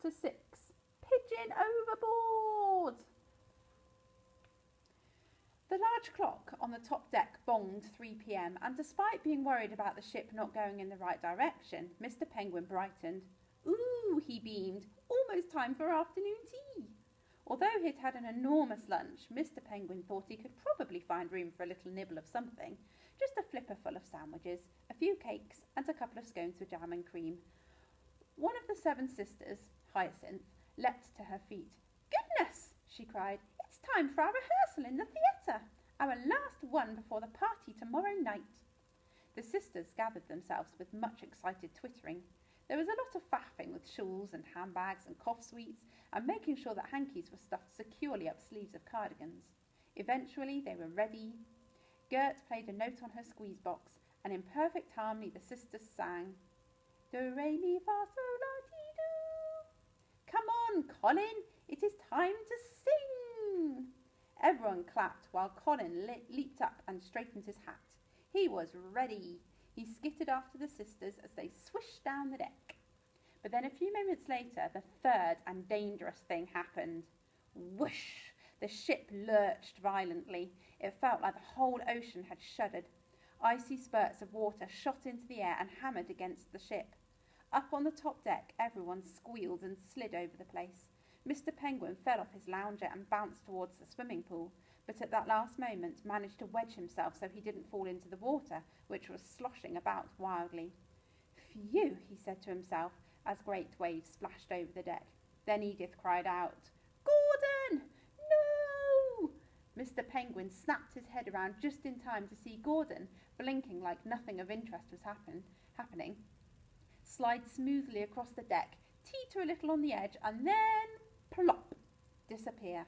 Chapter 6. Pigeon Overboard. The large clock on the top deck bonged 3 p.m, and despite being worried about the ship not going in the right direction, Mr. Penguin brightened. Ooh, he beamed, almost time for afternoon tea. Although he'd had an enormous lunch, Mr. Penguin thought he could probably find room for a little nibble of something. Just a flipper full of sandwiches, a few cakes, and a couple of scones with jam and cream. One of the 7 sisters, Hyacinth, leapt to her feet. Goodness, she cried, it's time for our rehearsal in the theatre, our last one before the party tomorrow night. The sisters gathered themselves with much excited twittering. There was a lot of faffing with shawls and handbags and cough sweets, and making sure that hankies were stuffed securely up sleeves of cardigans. Eventually they were ready. Gert played a note on her squeeze box, and in perfect harmony the sisters sang, Do, re, mi, fa, sol, la, ti, do. Come on, Colin, it is time to sing. Everyone clapped while Colin leaped up and straightened his hat. He was ready. He skittered after the sisters as they swished down the deck. But then a few moments later, the third and dangerous thing happened. Whoosh! The ship lurched violently. It felt like the whole ocean had shuddered. Icy spurts of water shot into the air and hammered against the ship. Up on the top deck, everyone squealed and slid over the place. Mr. Penguin fell off his lounger and bounced towards the swimming pool, but at that last moment managed to wedge himself so he didn't fall into the water, which was sloshing about wildly. Phew, he said to himself as great waves splashed over the deck. Then Edith cried out, Gordon! No! Mr. Penguin snapped his head around just in time to see Gordon, blinking like nothing of interest was happening, slide smoothly across the deck, teeter a little on the edge, and then, plop, disappear.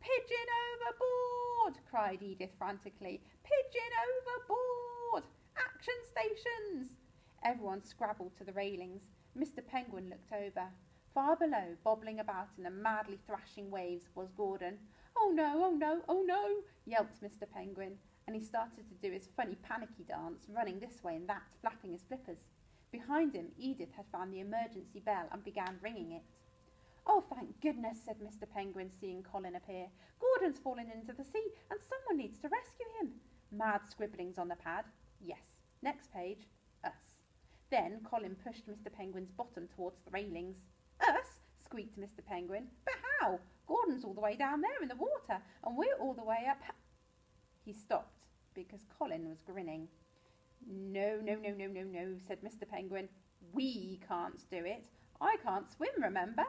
Pigeon overboard! Cried Edith frantically. Pigeon overboard! Action stations! Everyone scrabbled to the railings. Mr. Penguin looked over. Far below, bobbling about in the madly thrashing waves, was Gordon. Oh no, oh no, oh no, yelped Mr. Penguin, and he started to do his funny panicky dance, running this way and that, flapping his flippers. Behind him, Edith had found the emergency bell and began ringing it. Oh, thank goodness, said Mr. Penguin, seeing Colin appear. Gordon's fallen into the sea, and someone needs to rescue him. Mad scribblings on the pad. Yes. Next page. Us. Then Colin pushed Mr. Penguin's bottom towards the railings. Us? Squeaked Mr. Penguin. But how? Gordon's all the way down there in the water, and we're all the way up. He stopped, because Colin was grinning. No, no, no, no, no, no, said Mr. Penguin. We can't do it. I can't swim, remember?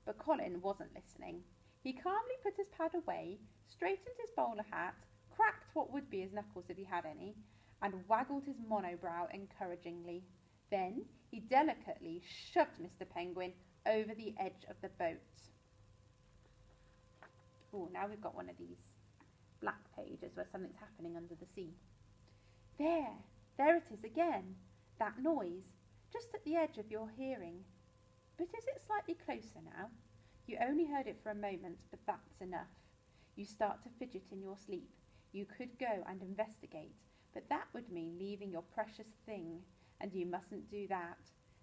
But Colin wasn't listening. He calmly put his pad away, straightened his bowler hat, cracked what would be his knuckles if he had any, and waggled his monobrow encouragingly. Then he delicately shoved Mr. Penguin over the edge of the boat. Oh, now we've got one of these black pages where something's happening under the sea. There it is again, that noise, just at the edge of your hearing. But is it slightly closer now? You only heard it for a moment, but that's enough. You start to fidget in your sleep. You could go and investigate, but that would mean leaving your precious thing, and you mustn't do that.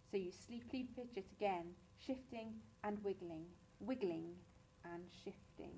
So you sleepily fidget again, shifting and wiggling, wiggling and shifting.